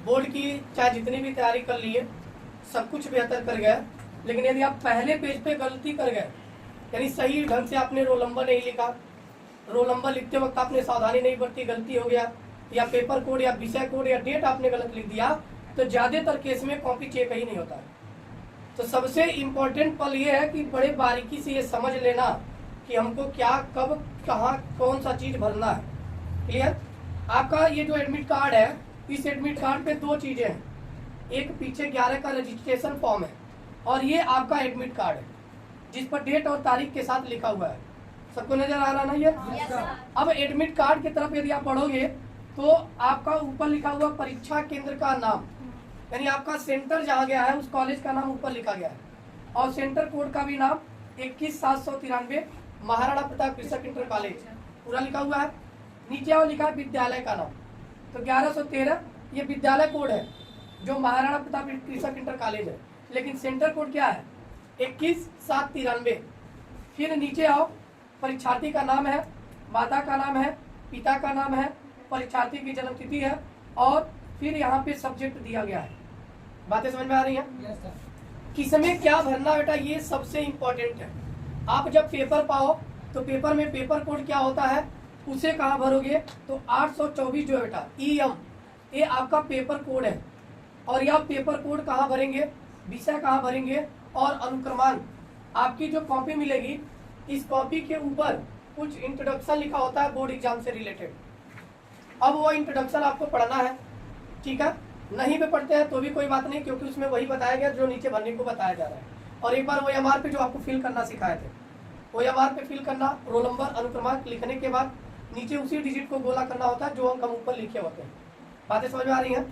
Board की चाहे जितनी भी तैयारी कर लिए, सब कुछ बेहतर कर गए, लेकिन यदि आप पहले पेज पे गलती कर गए, यानी सही ढंग से आपने रोल नंबर नहीं लिखा, रोल नंबर लिखते वक्त आपने सावधानी नहीं बरती, गलती हो गया, या पेपर कोड या विषय कोड या डेट आपने गलत लिख दिया, तो ज्यादातर केस में कॉपी चेक ही नहीं होता है। तो सबसे इम्पोर्टेंट पल ये है कि बड़े बारीकी से ये समझ लेना कि हमको क्या, कब, कहाँ, कौन सा चीज भरना है। क्लियर? आपका ये जो एडमिट कार्ड है, इस एडमिट कार्ड पे दो चीजें हैं, एक पीछे 11 का रजिस्ट्रेशन फॉर्म है और ये आपका एडमिट कार्ड है जिस पर डेट और तारीख के साथ लिखा हुआ है। सबको नजर आ रहा ना ये? अब एडमिट कार्ड की तरफ यदि आप पढ़ोगे तो आपका ऊपर लिखा हुआ परीक्षा केंद्र का नाम, यानी आपका सेंटर जहाँ गया है उस कॉलेज का नाम ऊपर लिखा गया है, और सेंटर कोड का भी नाम 21,793 महाराणा प्रताप कृषक इंटर कॉलेज पूरा लिखा हुआ है। नीचे और लिखा है विद्यालय का नाम, तो 1113 ये विद्यालय कोड है जो महाराणा प्रताप कृषक इंटर कॉलेज है, लेकिन सेंटर कोड क्या है? 21,793। फिर नीचे आओ, परीक्षार्थी का नाम है, माता का नाम है, पिता का नाम है, परीक्षार्थी की जन्म तिथि है, और फिर यहाँ पे सब्जेक्ट दिया गया है। बातें समझ में आ रही हैं? किसमें क्या भरना बेटा, ये सबसे इम्पोर्टेंट है। आप जब पेपर पाओ तो पेपर में पेपर कोड क्या होता है उसे कहाँ भरोगे, तो 824 जो है बेटा EM, ये आपका पेपर कोड है। और यह पेपर कोड कहाँ भरेंगे, विषय कहाँ भरेंगे, और अनुक्रमांक। आपकी जो कॉपी मिलेगी, इस कॉपी के ऊपर कुछ इंट्रोडक्शन लिखा होता है बोर्ड एग्जाम से रिलेटेड। अब वो इंट्रोडक्शन आपको पढ़ना है, ठीक है? नहीं भी पढ़ते हैं तो भी कोई बात नहीं, क्योंकि उसमें वही बताया गया जो नीचे भरने को बताया जा रहा है। और एक बार OMR पे जो आपको फिल करना सिखाए थे, OMR पे फिल करना, रोल नंबर अनुक्रमांक लिखने के बाद नीचे उसी डिजिट को गोला करना होता है जो अंक हम ऊपर लिखे होते हैं। बातें समझ में आ रही हैं?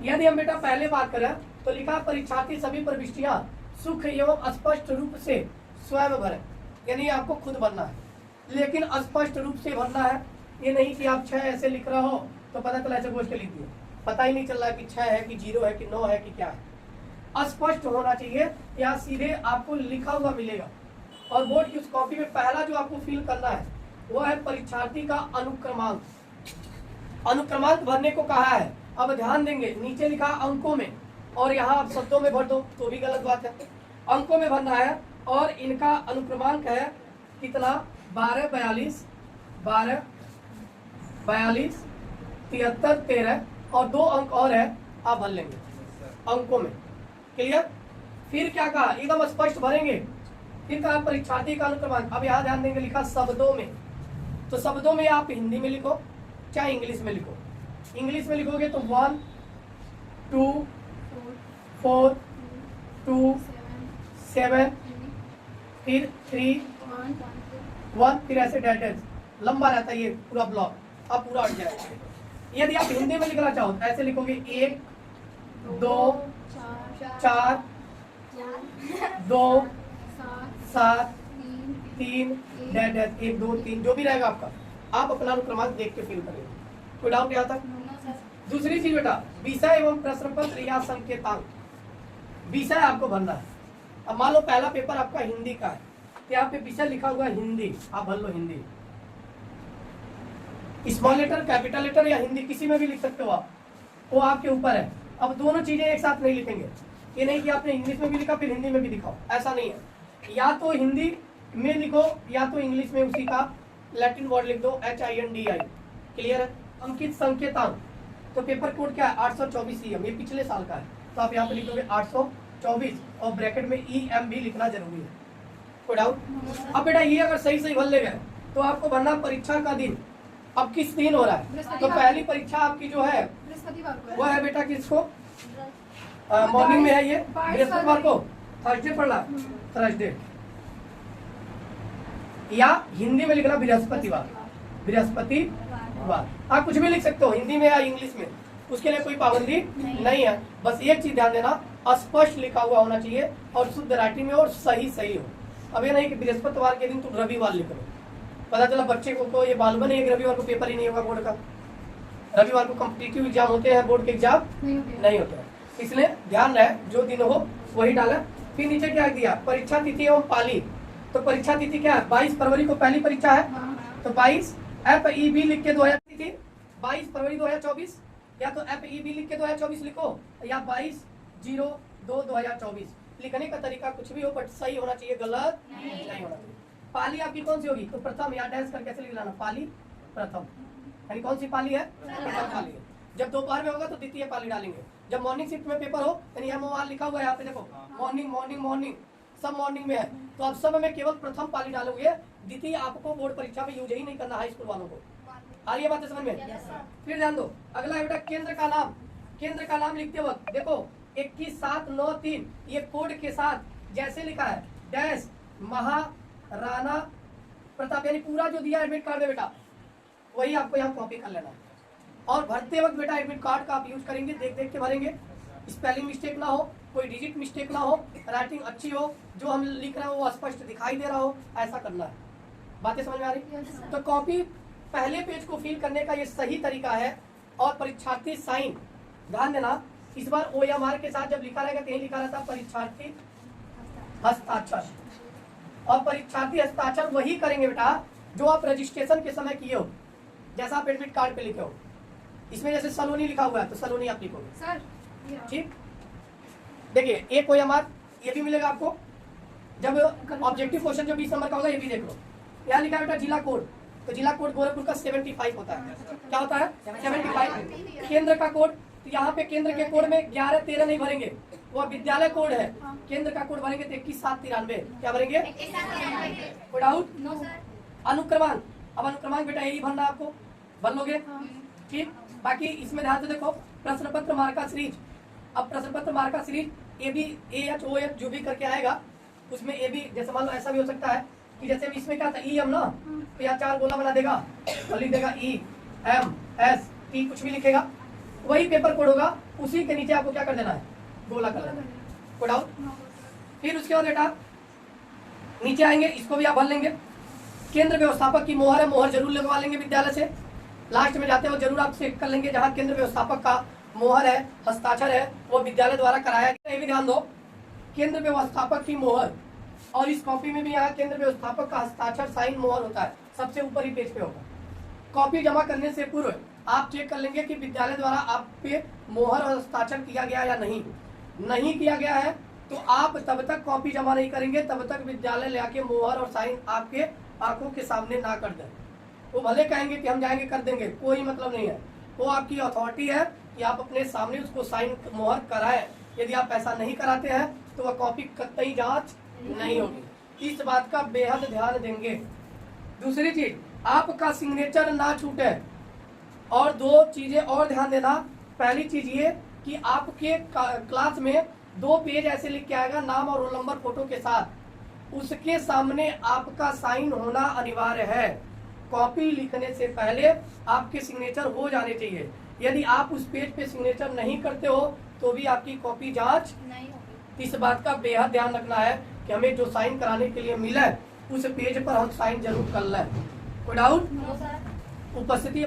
यदि हम बेटा पहले बात करें तो लिखा परीक्षार्थी सभी प्रविष्टियां सुख एवं स्पष्ट रूप से स्वयं भरें, यानी आपको खुद भरना है, लेकिन स्पष्ट रूप से भरना है। ये नहीं कि आप 6 ऐसे लिख रहे हो तो पता चला ऐसे बोझ के लिख दिए, पता ही नहीं चल रहा कि 6 है कि 0 है कि 9 है कि क्या है। स्पष्ट होना चाहिए, या सीधे आपको लिखा हुआ मिलेगा। और बोर्ड की उस कॉपी में पहला जो आपको फिल करना है वो है परीक्षार्थी का अनुक्रमांक। अनुक्रमांक भरने को कहा है, अब ध्यान देंगे, नीचे लिखा अंकों में, और यहाँ आप शब्दों में भर दो तो भी गलत बात है। अंकों में भरना है, और इनका अनुक्रमांक है कितना, 1242, 73, 13, और 2 अंक और है, आप भर लेंगे अंकों में। क्लियर? फिर क्या कहा, एकदम स्पष्ट भरेंगे। फिर कहा परीक्षार्थी का अनुक्रमांक। अब यहाँ ध्यान देंगे, लिखा शब्दों में, तो शब्दों में आप हिंदी में लिखो चाहे इंग्लिश में लिखो। इंग्लिश में लिखोगे तो 1 2 4 2 7, फिर 3 1, फिर ऐसे डेटेज लंबा रहता है ये पूरा ब्लॉक, अब पूरा हट जाएगा। यदि आप हिंदी में लिखना चाहो तो ऐसे लिखोगे 1 2 4 2 7 3 डेटेज 1 2 3 जो भी रहेगा आपका, आप अपना अनुक्रमांक देख के फिल करेंगे। कोई डाउट यहाँ तक? दूसरी चीज बेटा, विषय एवं प्रश्न पत्र या संकेतांक। विषय आपको भरना है। अब मान लो पहला पेपर आपका हिंदी का है, तो यहाँ पे विषय लिखा हुआ है हिंदी, आप भर लो Hindi. Small letter, capital letter या हिंदी किसी में भी लिख सकते हो आप, वो आपके ऊपर है। अब दोनों चीजें एक साथ नहीं लिखेंगे, ये नहीं कि आपने इंग्लिश में भी लिखा फिर हिंदी में भी लिखा, ऐसा नहीं है। या तो हिंदी में लिखो या तो इंग्लिश में उसी का लैटिन वर्ड लिख दो, HINDI। क्लियर है? अंकित संकेतांक, तो पेपर कोड क्या है, 824 EM, ये पिछले साल का है, तो आप यहाँ पे लिखोगे 824, और ब्रैकेट में EM भी लिखना जरूरी है। कोई डाउट? अब बेटा ये अगर सही सही भर ले गए तो आपको भरना परीक्षा का दिन। अब किस दिन हो रहा है, तो पहली परीक्षा आपकी जो है वो है बेटा किसको, मॉर्निंग में है, ये बृहस्पतिवार को, थर्सडे पढ़ रहा, थर्सडे, या हिंदी में लिखना बृहस्पतिवार, बृहस्पतिवार। आप कुछ भी लिख सकते हो हिंदी में या इंग्लिश में, उसके लिए कोई पाबंदी नहीं है। बस एक चीज ध्यान देना, स्पष्ट लिखा हुआ होना चाहिए और शुद्ध राइटिंग में, और सही सही हो। अब ये नहीं कि बृहस्पतिवार के दिन तुम रविवार लिख लो, पता चला बच्चे को ये मालूम नहीं है कि रविवार को पेपर ही नहीं होगा बोर्ड का। रविवार को कॉम्पिटिटिव एग्जाम होते हैं, बोर्ड के एग्जाम नहीं होते हैं, इसलिए ध्यान रहे जो दिन हो वही डाले। फिर नीचे क्या दिया, परीक्षा तिथि एवं पाली। तो परीक्षा तिथि क्या है, 22 फरवरी को पहली परीक्षा है, तो 22 FEB लिख के 2023 22 फरवरी 2024, या तो FEB लिख के 2024 लिखो या 22/02/2024 लिखने का तरीका कुछ भी हो बट सही होना चाहिए, गलत नहीं होना चाहिए। पाली आपकी कौन सी होगी? तो प्रथम या डैश करके कैसे लिख लाना, पाली प्रथम, यानी कौन सी पाली है? प्रथम पाली है। जब दोपहर में होगा तो द्वितीय पाली डालेंगे। जब मॉर्निंग शिफ्ट में पेपर हो यानी MOR लिखा हुआ है यहाँ पे देखो, मॉर्निंग मॉर्निंग मॉर्निंग सब मॉर्निंग में है, तो आप सब में केवल प्रथम पाली डालोगे, द्वितीय आपको बोर्ड परीक्षा में यूज ही नहीं करना हाई स्कूल वालों को। आ रही है बात समझ में? फिर ध्यान दो, अगला है बेटा केंद्र का नाम। केंद्र का नाम लिखते वक्त देखो 21/7/93 ये कोड के साथ जैसे लिखा है डैश महाराणा प्रताप, यानी पूरा जो दिया एडमिट कार्ड में बेटा वही आपको यहाँ कॉपी कर लेना। और भरते वक्त बेटा एडमिट कार्ड का आप यूज करेंगे, देख देख के भरेंगे, स्पेलिंग मिस्टेक ना हो, कोई डिजिट मिस्टेक ना हो, राइटिंग अच्छी हो, जो हम लिख रहे हो वो स्पष्ट दिखाई दे रहा हो, ऐसा करना है। बातें समझ में आ रही? तो कॉपी पहले पेज को फिल करने का ये सही तरीका है। और परीक्षार्थी साइन ध्यान देना, इस बार OMR के साथ जब लिखा रहेगा कहीं लिखा रहता परीक्षार्थी हस्ताक्षर, और परीक्षार्थी हस्ताक्षर वही करेंगे बेटा जो आप रजिस्ट्रेशन के समय किए हो, जैसा आप एडमिट कार्ड पे लिखे हो। इसमें जैसे सलोनी लिखा हुआ है तो सलोनी आप लिखोगे सर। ठीक। देखिए एक OMR ये भी मिलेगा आपको, जब ऑब्जेक्टिव क्वेश्चन जो 20 नंबर का होगा ये भी देख लो। यहाँ लिखा है बेटा जिला कोड, तो जिला कोड गोरखपुर का 75 होता है। क्या होता है? 75। केंद्र का कोड, तो यहाँ पे केंद्र के कोड में 11-13 नहीं भरेंगे, वो विद्यालय कोड है। केंद्र का कोड भरेंगे तो 21/7/93। क्या भरेंगे? कोई डाउट? अनुक्रमांक, अब अनुक्रमांक बेटा यही भरना आपको, भर लोगे ठीक। बाकी इसमें ध्यान से देखो प्रश्न पत्र मार्का सीरीज, अब प्रश्न पत्र मार्का सीरीज AB AH OH जो भी करके आएगा उसमें AB जैसे मान लो ऐसा भी हो सकता है कि जैसे इसमें क्या था EM ना, तो यहाँ 4 गोला बना देगा और लिख देगा EMST कुछ भी लिखेगा, वही पेपर कोड होगा, उसी के नीचे आपको क्या कर देना है, गोला कर देना। Code out. फिर उसके बाद बेटा नीचे आएंगे, इसको भी आप भर लेंगे। केंद्र व्यवस्थापक की मोहर है, मोहर जरूर लगवा लेंगे विद्यालय से, लास्ट में जाते हो जरूर आप चेक कर लेंगे जहाँ केंद्र व्यवस्थापक का मोहर है, हस्ताक्षर है, वो विद्यालय द्वारा कराया गया। ये भी ध्यान दो, केंद्र व्यवस्थापक की मोहर, और इस कॉपी में भी यहाँ केंद्र व्यवस्थापक का हस्ताक्षर साइन मोहर होता है, सबसे ऊपर ही पेज पे होगा। कॉपी जमा करने से पूर्व आप चेक कर लेंगे कि विद्यालय द्वारा आप पे मोहर और हस्ताक्षर किया गया या नहीं किया गया है तो आप तब तक कॉपी जमा नहीं करेंगे, तब तक विद्यालय ले आके मोहर और साइन आपके आंखों के सामने ना कर दें। वो भले कहेंगे कि हम जाएंगे कर देंगे, कोई मतलब नहीं है, वो आपकी अथॉरिटी है कि आप अपने सामने उसको साइन मोहर कराएं। यदि आप ऐसा नहीं कराते हैं तो वह कॉपी कतई जांच नहीं होगी, इस बात का बेहद ध्यान देंगे। दूसरी चीज, आपका सिग्नेचर ना छूटे, और 2 चीजें और ध्यान देना। पहली चीज ये कि आपके क्लास में 2 पेज ऐसे लिख के आएगा नाम और रोल नंबर फोटो के साथ, उसके सामने आपका साइन होना अनिवार्य है। कॉपी लिखने से पहले आपके सिग्नेचर हो जाने चाहिए। यदि आप उस पेज पे सिग्नेचर नहीं करते हो तो भी आपकी कॉपी जांच नहीं होगी। इस बात का बेहद ध्यान रखना है कि हमें जो साइन कराने के लिए मिला है उस पेज पर हम साइन जरूर कर लें। कोई डाउट? उपस्थिति